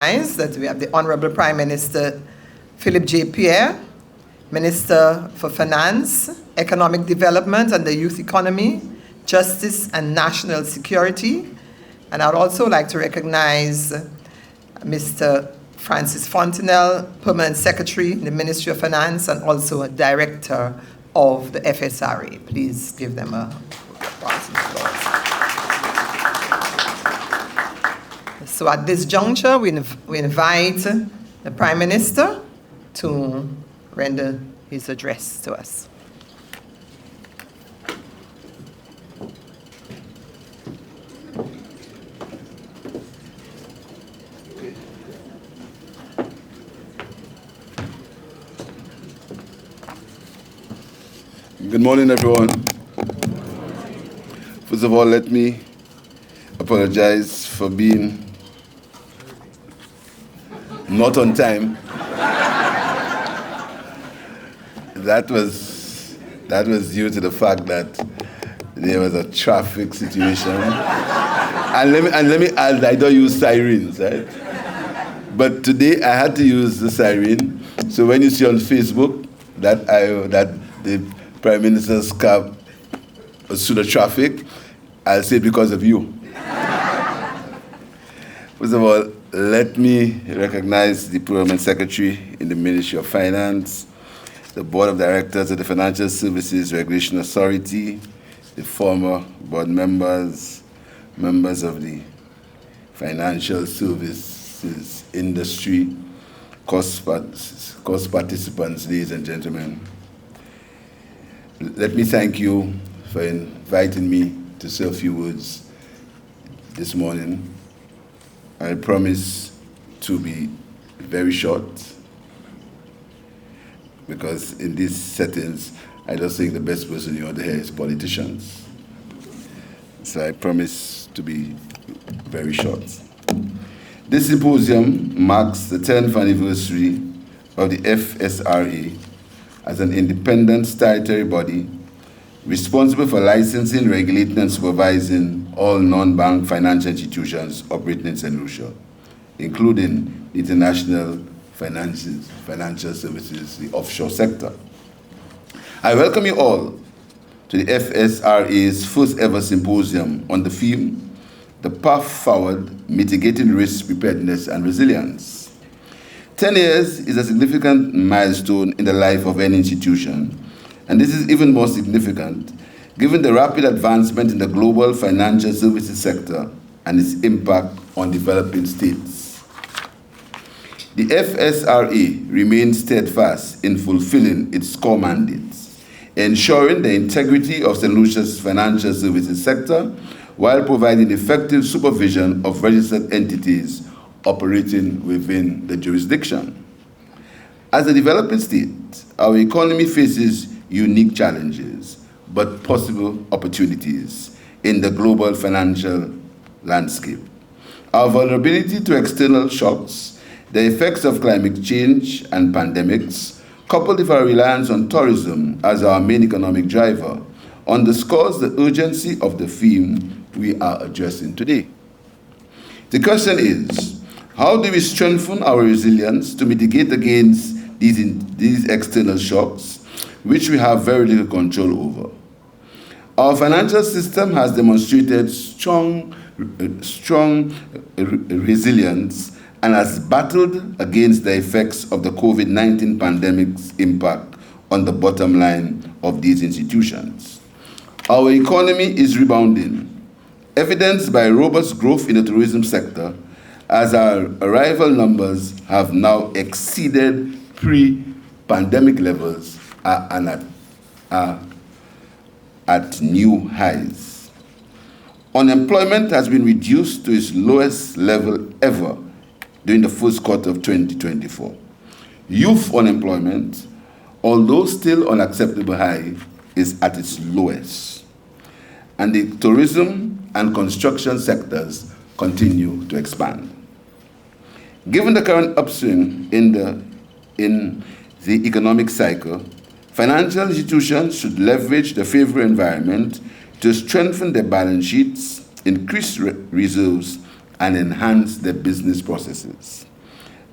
That we have the Honorable Prime Minister Philip J. Pierre, Minister for Finance, Economic Development and the Youth Economy, Justice and National Security. And I'd also like to recognize Mr. Francis Fontenelle, Permanent Secretary in the Ministry of Finance and also a Director of the FSRA. Please give them a round of applause. So at this juncture, we invite the Prime Minister to render his address to us. Good morning, everyone. First of all, let me apologize for being not on time. That was due to the fact that there was a traffic situation. And let me add, I don't use sirens, right? But today I had to use the siren. So when you see on Facebook that the Prime Minister's cab was through the traffic, I'll say because of you. First of all, let me recognize the Permanent Secretary in the Ministry of Finance, the Board of Directors of the Financial Services Regulation Authority, the former board members, members of the financial services industry, course participants, ladies and gentlemen. Let me thank you for inviting me to say a few words this morning. I promise to be very short because in these settings, I don't think the best person you want to hear is politicians. So I promise to be very short. This symposium marks the 10th anniversary of the FSRA as an independent statutory body responsible for licensing, regulating, and supervising all non-bank financial institutions operating in St. Lucia, including the international financial services, the offshore sector. I welcome you all to the FSRA's first ever symposium on the theme, The Path Forward, Mitigating Risk, Preparedness, and Resilience. 10 years is a significant milestone in the life of any institution, and this is even more significant given the rapid advancement in the global financial services sector and its impact on developing states. The FSRA remains steadfast in fulfilling its core mandates, ensuring the integrity of St. Lucia's financial services sector while providing effective supervision of registered entities operating within the jurisdiction. As a developing state, our economy faces unique challenges, but possible opportunities in the global financial landscape. Our vulnerability to external shocks, the effects of climate change and pandemics, coupled with our reliance on tourism as our main economic driver, underscores the urgency of the theme we are addressing today. The question is, how do we strengthen our resilience to mitigate against these external shocks, which we have very little control over? Our financial system has demonstrated strong resilience and has battled against the effects of the COVID-19 pandemic's impact on the bottom line of these institutions. Our economy is rebounding, evidenced by robust growth in the tourism sector, as our arrival numbers have now exceeded pre-pandemic levels and at new highs. Unemployment has been reduced to its lowest level ever during the first quarter of 2024. Youth unemployment, although still unacceptable high, is at its lowest. And the tourism and construction sectors continue to expand. Given the current upswing in the economic cycle, financial institutions should leverage the favorable environment to strengthen their balance sheets, increase reserves, and enhance their business processes.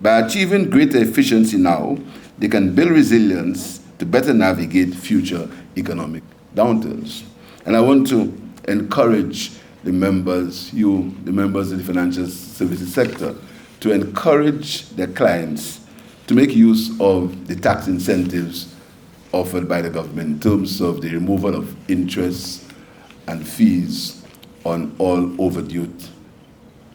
By achieving greater efficiency now, they can build resilience to better navigate future economic downturns. And I want to encourage the members, the members of the financial services sector, to encourage their clients to make use of the tax incentives offered by the government in terms of the removal of interest and fees on all overdue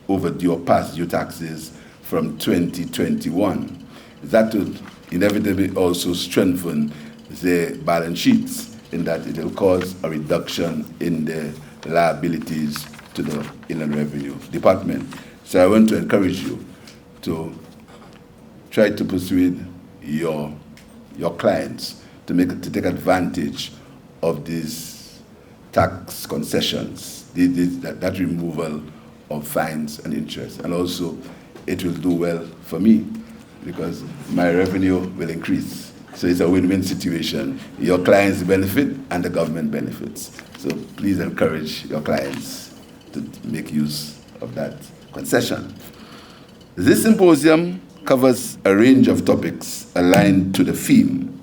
or past due taxes from 2021. That would inevitably also strengthen the balance sheets in that it will cause a reduction in the liabilities to the Inland Revenue Department. So I want to encourage you to try to persuade your clients to take advantage of these tax concessions, that removal of fines and interest. And also, it will do well for me because my revenue will increase. So it's a win-win situation. Your clients benefit and the government benefits. So please encourage your clients to make use of that concession. This symposium covers a range of topics aligned to the theme,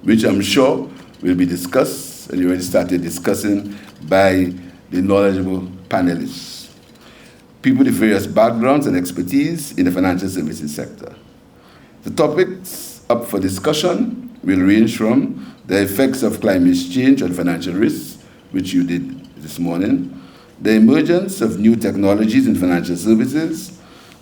which I'm sure will be discussed, and you already started discussing, by the knowledgeable panelists, people with various backgrounds and expertise in the financial services sector. The topics up for discussion will range from the effects of climate change on financial risks, which you did this morning, the emergence of new technologies in financial services,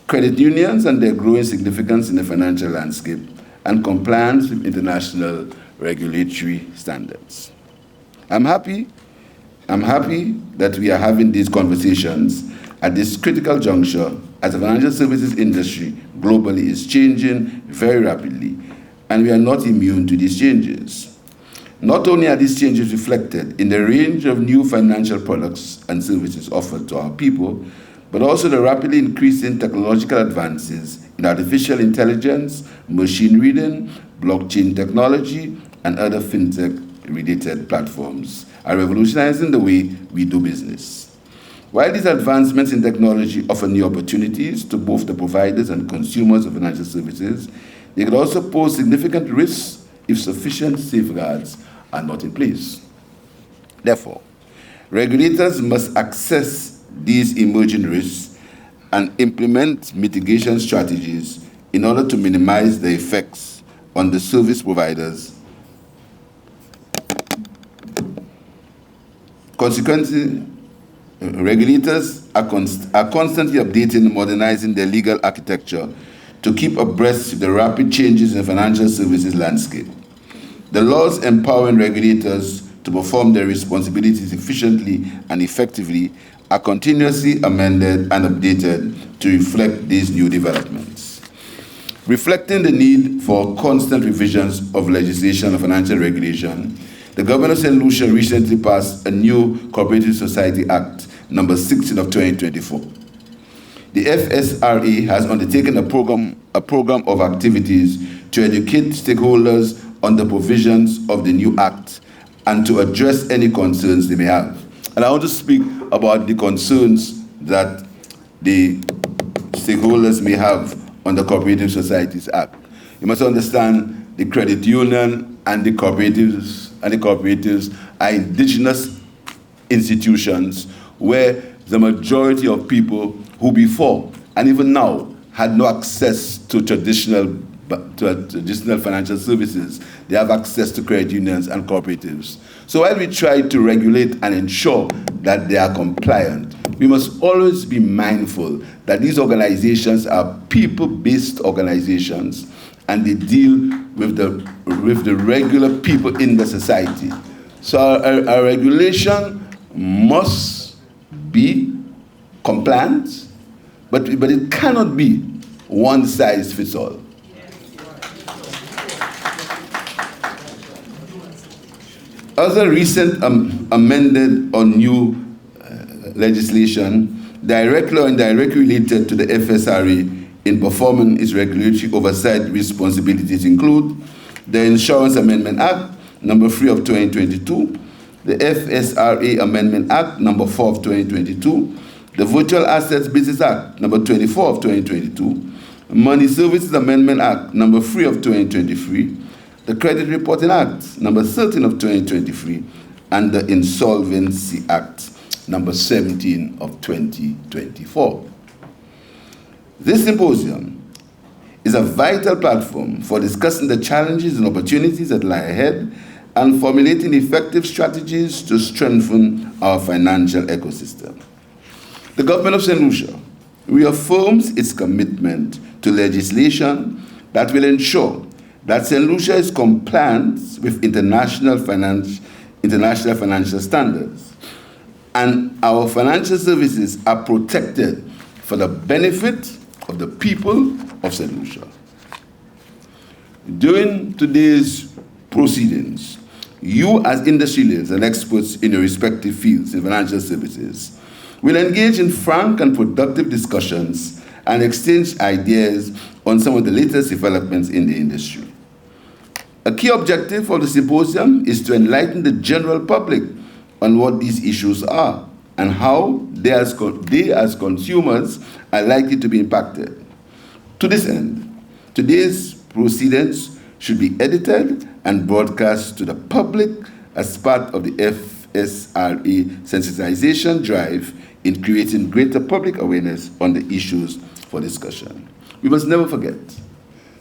credit unions and their growing significance in the financial landscape, and compliance with international regulatory standards. I'm happy that we are having these conversations at this critical juncture as the financial services industry globally is changing very rapidly, and we are not immune to these changes. Not only are these changes reflected in the range of new financial products and services offered to our people, but also the rapidly increasing technological advances in artificial intelligence, machine reading, blockchain technology, and other fintech-related platforms are revolutionizing the way we do business. While these advancements in technology offer new opportunities to both the providers and consumers of financial services, they could also pose significant risks if sufficient safeguards are not in place. Therefore, regulators must assess these emerging risks and implement mitigation strategies in order to minimize the effects on the service providers. Consequently, regulators are constantly updating and modernizing their legal architecture to keep abreast of the rapid changes in the financial services landscape. The laws empowering regulators to perform their responsibilities efficiently and effectively are continuously amended and updated to reflect these new developments. Reflecting the need for constant revisions of legislation and financial regulation, the Governor of St. Lucia recently passed a new Cooperative Society Act, number 16 of 2024. The FSRA has undertaken a program of activities to educate stakeholders on the provisions of the new act and to address any concerns they may have. And I want to speak about the concerns that the stakeholders may have on the Cooperative Societies Act. You must understand the credit union and the cooperatives are indigenous institutions where the majority of people who before and even now had no access to traditional financial services, they have access to credit unions and cooperatives. So while we try to regulate and ensure that they are compliant, we must always be mindful that these organizations are people-based organizations and they deal with the regular people in the society. So our regulation must be compliant, but it cannot be one size fits all. Other recent amended or new legislation, directly or indirectly related to the FSRA in performing its regulatory oversight responsibilities include the Insurance Amendment Act, number 3 of 2022, the FSRA Amendment Act, number 4 of 2022, the Virtual Assets Business Act, number 24 of 2022, Money Services Amendment Act number 3 of 2023, the Credit Reporting Act number 13 of 2023, and the Insolvency Act number 17 of 2024. This symposium is a vital platform for discussing the challenges and opportunities that lie ahead and formulating effective strategies to strengthen our financial ecosystem. The government of St. Lucia reaffirms its commitment to legislation that will ensure that St. Lucia is compliant with international financial standards, and our financial services are protected for the benefit of the people of St. Lucia. During today's proceedings, you as industry leaders and experts in your respective fields in financial services will engage in frank and productive discussions and exchange ideas on some of the latest developments in the industry. A key objective of the symposium is to enlighten the general public on what these issues are and how they as consumers are likely to be impacted. To this end, today's proceedings should be edited and broadcast to the public as part of the FSRA sensitization drive in creating greater public awareness on the issues for discussion. We must never forget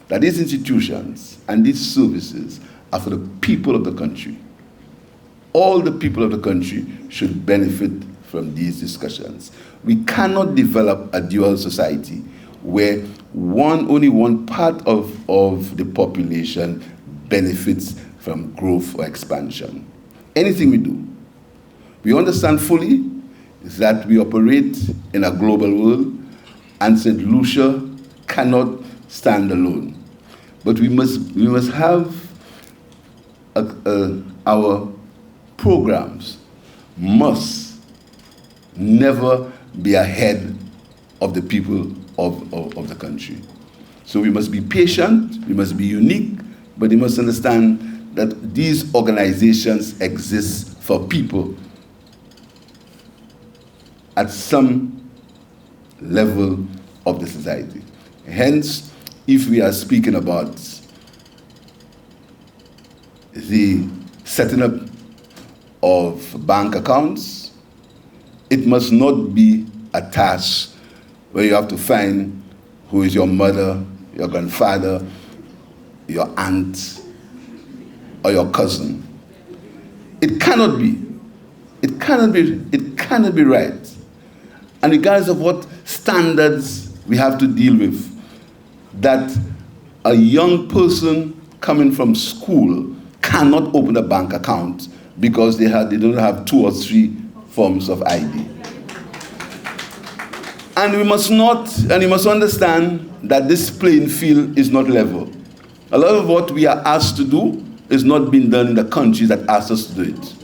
that these institutions and these services are for the people of the country. All the people of the country should benefit from these discussions. We cannot develop a dual society where only one part of the population benefits from growth or expansion. Anything we do, we understand fully that we operate in a global world and St. Lucia cannot stand alone. But we must have our programs must never be ahead of the people of the country. So we must be patient, we must be unique, but we must understand that these organizations exist for people at some level of the society. Hence, if we are speaking about the setting up of bank accounts, it must not be a task where you have to find who is your mother, your grandfather, your aunt, or your cousin. It cannot be. It cannot be right. And regardless of what standards we have to deal with, that a young person coming from school cannot open a bank account because they don't have 2 or 3 forms of ID. And you must understand that this playing field is not level. A lot of what we are asked to do is not being done in the countries that asked us to do it.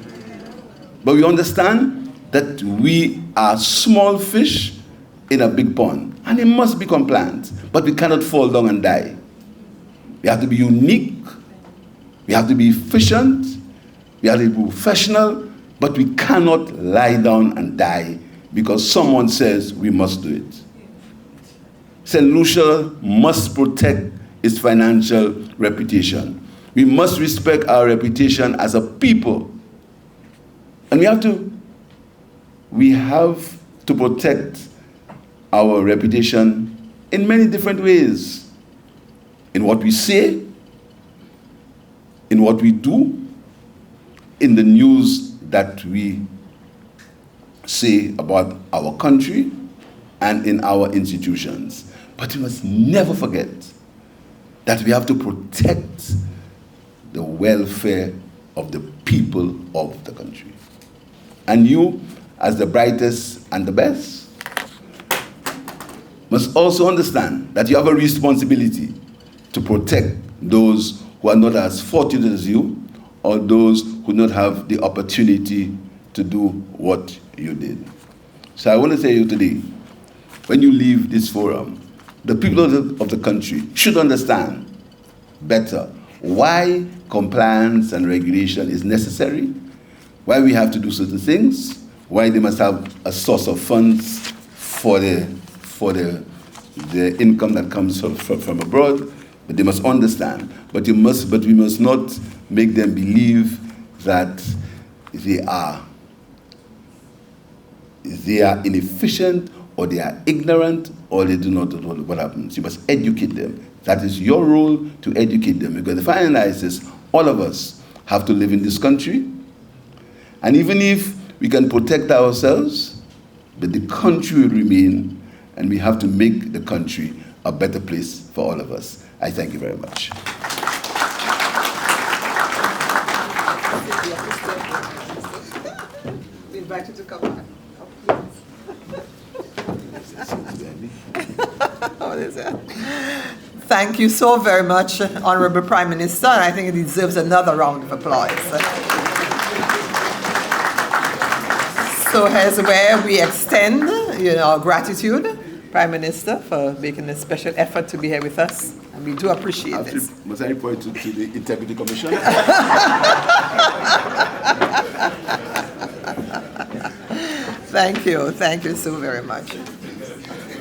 But we understand that we are small fish in a big pond, and it must be compliant, but we cannot fall down and die. We have to be unique, we have to be efficient, we have to be professional, but we cannot lie down and die because someone says we must do it. St. Lucia must protect its financial reputation. We must respect our reputation as a people. And we have to protect our reputation in many different ways. In what we say, in what we do, in the news that we say about our country, and in our institutions. But we must never forget that we have to protect the welfare of the people of the country. And you, as the brightest and the best, must also understand that you have a responsibility to protect those who are not as fortunate as you, or those who do not have the opportunity to do what you did. So I want to say to you today, when you leave this forum, the people of the country should understand better why compliance and regulation is necessary, why we have to do certain things, why they must have a source of funds for the the income that comes from abroad, but they must understand. But we must not make them believe that they are inefficient, or they are ignorant, or they do not know what happens. You must educate them. That is your role, to educate them. Because the final analysis, all of us have to live in this country. And even if we can protect ourselves, but the country will remain, and we have to make the country a better place for all of us. I thank you very much. We invite you to come back. What is that? Thank you so very much, Honorable Prime Minister, and I think it deserves another round of applause. So here's where we extend, our gratitude, Prime Minister, for making a special effort to be here with us, and we do appreciate this. Must I report to the Integrity Commission? Thank you so very much.